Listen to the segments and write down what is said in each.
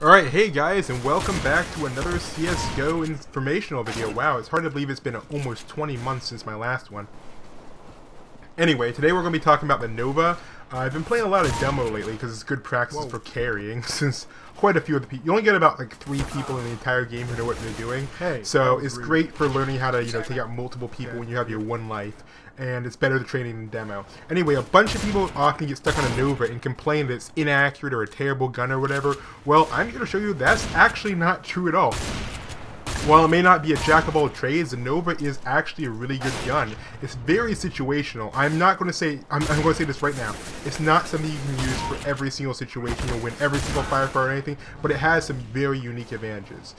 Alright, hey guys, and welcome back to another CSGO informational video. Wow, it's hard to believe it's been almost 20 months since my last one. Anyway, today we're going to be talking about the Nova. I've been playing a lot of demo lately because it's good practice for carrying, since quite a few of the people, you only get about like 3 people in the entire game who know what they're doing. So it's great for learning how to, take out multiple people when you have your one life. And it's better to training than demo. Anyway, a bunch of people often get stuck on a Nova and complain that it's inaccurate or a terrible gun or whatever. Well, I'm going to show you that's actually not true at all. While it may not be a jack of all trades, the Nova is actually a really good gun. It's very situational. I'm going to say this right now. It's not something you can use for every single situation or win every single firefight or anything, but it has some very unique advantages.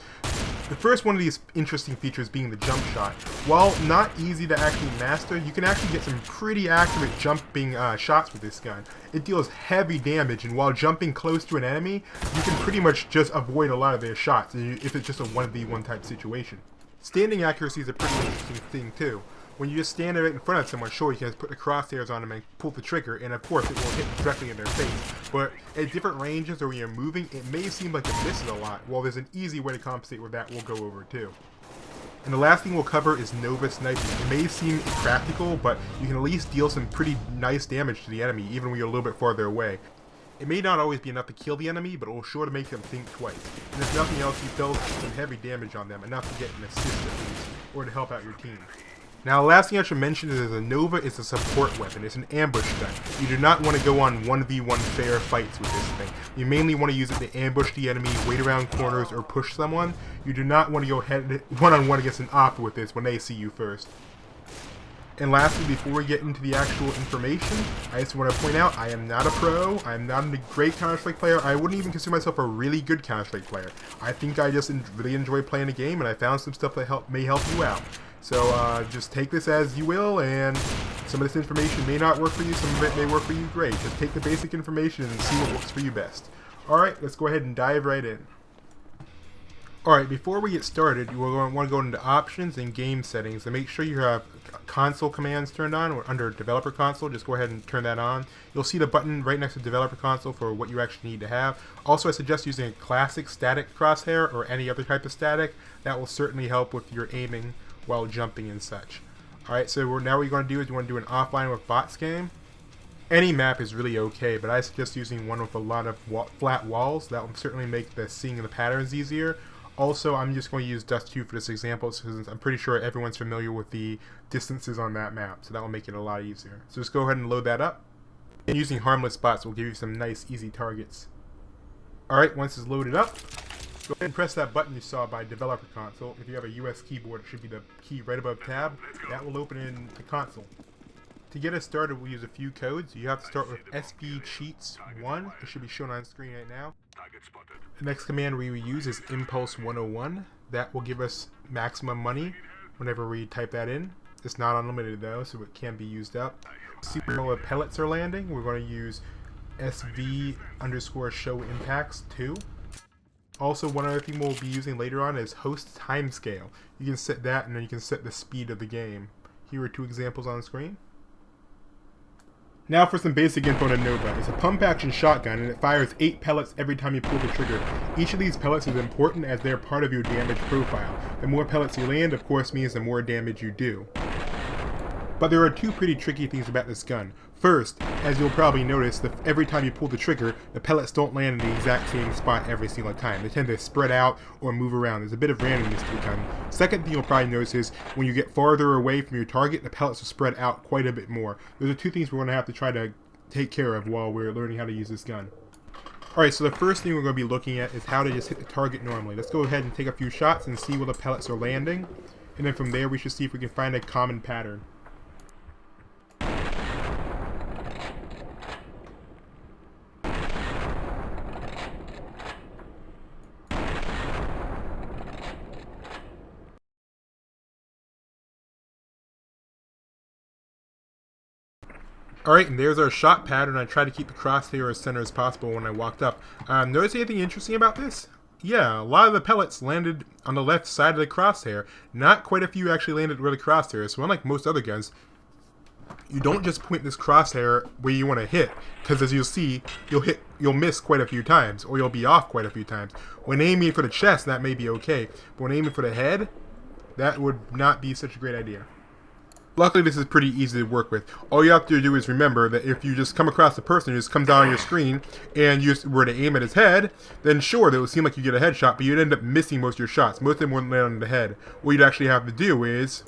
The first one of these interesting features being the jump shot. While not easy to actually master, you can actually get some pretty accurate jumping shots with this gun. It deals heavy damage, and while jumping close to an enemy, you can pretty much just avoid a lot of their shots if it's just a 1v1 type situation. Standing accuracy is a pretty interesting thing too. When you just stand right in front of someone, sure, you can just put the crosshairs on them and pull the trigger, and of course it will hit directly in their face. But at different ranges or when you're moving, it may seem like it misses a lot. Well, there's an easy way to compensate with that we'll go over too. And the last thing we'll cover is Nova sniping. It may seem impractical, but you can at least deal some pretty nice damage to the enemy, even when you're a little bit farther away. It may not always be enough to kill the enemy, but it will sure to make them think twice. And if nothing else, you deal some heavy damage on them, enough to get an assist at least, or to help out your team. Now, the last thing I should mention is that the Nova is a support weapon. It's an ambush gun. You do not want to go on 1v1 fair fights with this thing. You mainly want to use it to ambush the enemy, wait around corners, or push someone. You do not want to go head one-on-one against an op with this when they see you first. And lastly, before we get into the actual information, I just want to point out I am not a pro, I am not a great Counter-Strike player, I wouldn't even consider myself a really good Counter-Strike player. I think I just really enjoy playing the game, and I found some stuff that may help you out. So just take this as you will, and some of this information may not work for you, some of it may work for you great. Just take the basic information and see what works for you best. Alright, let's go ahead and dive right in. Alright, before we get started, you will want to go into options and game settings and make sure you have console commands turned on, or under developer console, just go ahead and turn that on. You'll see the button right next to developer console for what you actually need to have. Also, I suggest using a classic static crosshair or any other type of static. That will certainly help with your aiming while jumping and such. Alright, so now what you're going to do is you want to do an offline with bots game. Any map is really okay, but I suggest using one with a lot of flat walls. That will certainly make the seeing the patterns easier. Also, I'm just going to use Dust 2 for this example, since I'm pretty sure everyone's familiar with the distances on that map, so that will make it a lot easier. So just go ahead and load that up. And using harmless bots will give you some nice, easy targets. Alright, once it's loaded up, go ahead and press that button you saw by developer console. If you have a US keyboard, it should be the key right above tab. That will open in the console. To get us started, we'll use a few codes. You have to start with SB Cheats 1. It should be shown on screen right now. The next command we will use is Impulse 101. That will give us maximum money whenever we type that in. It's not unlimited though, so it can be used up. Supernova pellets are landing. We're going to use SV_show impacts 2. Also, one other thing we'll be using later on is host timescale. You can set that, and then you can set the speed of the game. Here are 2 examples on the screen. Now for some basic info on a Nova. It's a pump-action shotgun, and it fires 8 pellets every time you pull the trigger. Each of these pellets is important as they're part of your damage profile. The more pellets you land, of course, means the more damage you do. But there are 2 pretty tricky things about this gun. First, as you'll probably notice, every time you pull the trigger, the pellets don't land in the exact same spot every single time. They tend to spread out or move around. There's a bit of randomness to the gun. Second thing you'll probably notice is when you get farther away from your target, the pellets will spread out quite a bit more. Those are 2 things we're going to have to try to take care of while we're learning how to use this gun. Alright, so the first thing we're going to be looking at is how to just hit the target normally. Let's go ahead and take a few shots and see where the pellets are landing. And then from there we should see if we can find a common pattern. Alright, and there's our shot pattern. I tried to keep the crosshair as center as possible when I walked up. Notice anything interesting about this? Yeah, a lot of the pellets landed on the left side of the crosshair. Not quite a few actually landed where the crosshair is. So unlike most other guns, you don't just point this crosshair where you want to hit, because as you'll see, you'll miss quite a few times, or you'll be off quite a few times. When aiming for the chest, that may be okay, but when aiming for the head, that would not be such a great idea. Luckily, this is pretty easy to work with. All you have to do is remember that if you just come across a person who just comes down on your screen and you were to aim at his head, then sure, that would seem like you get a headshot, but you'd end up missing most of your shots. Most of them wouldn't land on the head. What you'd actually have to do is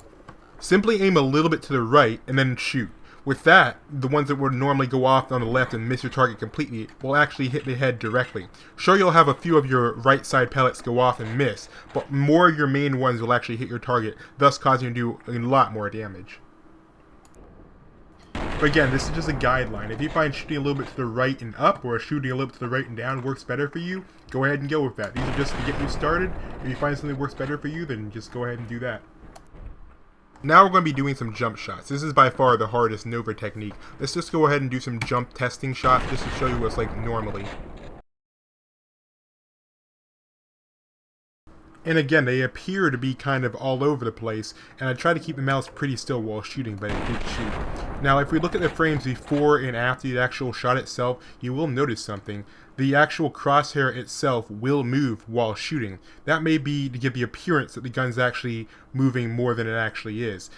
simply aim a little bit to the right and then shoot. With that, the ones that would normally go off on the left and miss your target completely will actually hit the head directly. Sure, you'll have a few of your right side pellets go off and miss, but more of your main ones will actually hit your target, thus causing you to do a lot more damage. But again, this is just a guideline. If you find shooting a little bit to the right and up, or shooting a little bit to the right and down works better for you, go ahead and go with that. These are just to get you started. If you find something that works better for you, then just go ahead and do that. Now we're going to be doing some jump shots. This is by far the hardest Nova technique. Let's just go ahead and do some jump testing shots just to show you what it's like normally. And again, they appear to be kind of all over the place, and I try to keep the mouse pretty still while shooting, but it did shoot. Now, if we look at the frames before and after the actual shot itself, you will notice something. The actual crosshair itself will move while shooting. That may be to give the appearance that the gun's actually moving more than it actually is.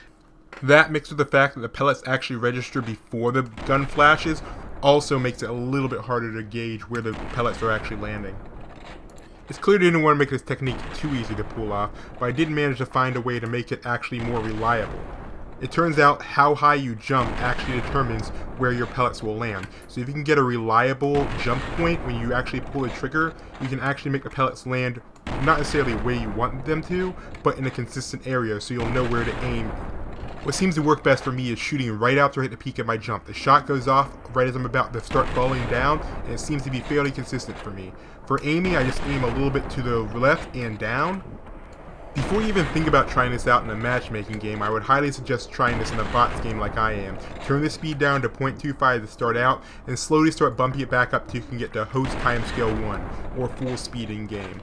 That, mixed with the fact that the pellets actually register before the gun flashes, also makes it a little bit harder to gauge where the pellets are actually landing. It's clear I didn't want to make this technique too easy to pull off, but I did manage to find a way to make it actually more reliable. It turns out how high you jump actually determines where your pellets will land. So if you can get a reliable jump point when you actually pull the trigger, you can actually make the pellets land not necessarily where you want them to, but in a consistent area so you'll know where to aim. What seems to work best for me is shooting right after I hit the peak of my jump. The shot goes off right as I'm about to start falling down, and it seems to be fairly consistent for me. For aiming, I just aim a little bit to the left and down. Before you even think about trying this out in a matchmaking game, I would highly suggest trying this in a bots game like I am. Turn the speed down to 0.25 to start out, and slowly start bumping it back up till you can get to host timescale 1, or full speed in game.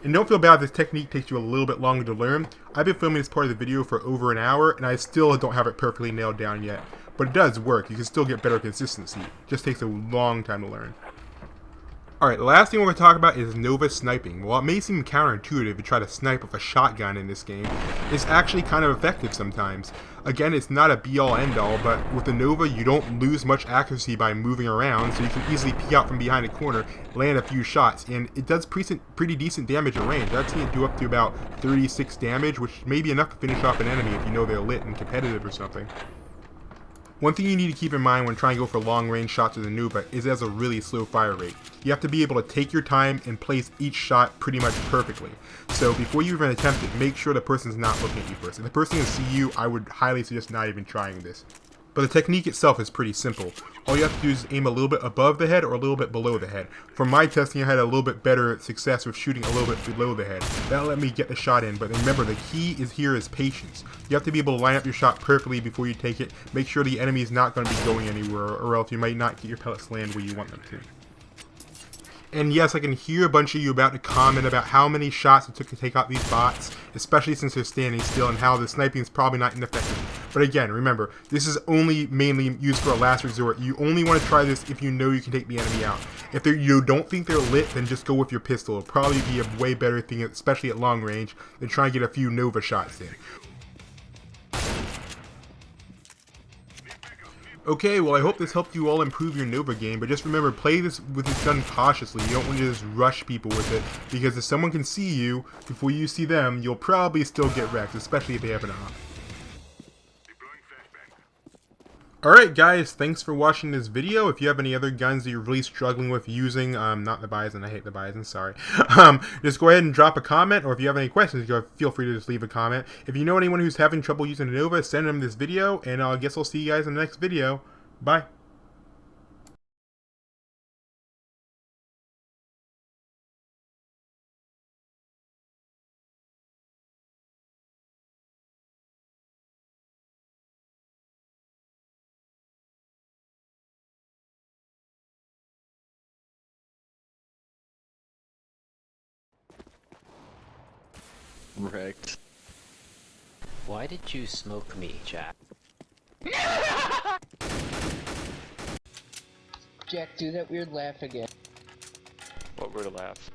And don't feel bad if this technique takes you a little bit longer to learn. I've been filming this part of the video for over an hour, and I still don't have it perfectly nailed down yet. But it does work. You can still get better consistency. It just takes a long time to learn. Alright, the last thing we're going to talk about is Nova sniping. While it may seem counterintuitive to try to snipe with a shotgun in this game, it's actually kind of effective sometimes. Again, it's not a be-all end-all, but with the Nova you don't lose much accuracy by moving around, so you can easily peek out from behind a corner, land a few shots, and it does pretty decent damage at range. I've seen it do up to about 36 damage, which may be enough to finish off an enemy if you know they're lit and competitive or something. One thing you need to keep in mind when trying to go for long-range shots with a Nova is it has a really slow fire rate. You have to be able to take your time and place each shot pretty much perfectly. So before you even attempt it, make sure the person's not looking at you first. If the person can see you, I would highly suggest not even trying this. But the technique itself is pretty simple. All you have to do is aim a little bit above the head or a little bit below the head. For my testing, I had a little bit better success with shooting a little bit below the head. That let me get the shot in, but remember, the key here is patience. You have to be able to line up your shot perfectly before you take it. Make sure the enemy is not going to be going anywhere, or else you might not get your pellets land where you want them to. And yes, I can hear a bunch of you about to comment about how many shots it took to take out these bots, especially since they're standing still, and how the sniping is probably not ineffective. But again, remember, this is only mainly used for a last resort. You only want to try this if you know you can take the enemy out. If you don't think they're lit, then just go with your pistol. It'll probably be a way better thing, especially at long range, than try and get a few Nova shots in. Okay, well I hope this helped you all improve your Nova game, but just remember, play this with this gun cautiously. You don't want to just rush people with it, because if someone can see you before you see them, you'll probably still get wrecked, especially if they have an op. Alright guys, thanks for watching this video. If you have any other guns that you're really struggling with using, not the Bison, I hate the Bison, sorry. Just go ahead and drop a comment, or if you have any questions, feel free to just leave a comment. If you know anyone who's having trouble using a Nova, send them this video, and I guess I'll see you guys in the next video. Bye. Wrecked. Why did you smoke me, Jack? Jack, do that weird laugh again. What weird laugh?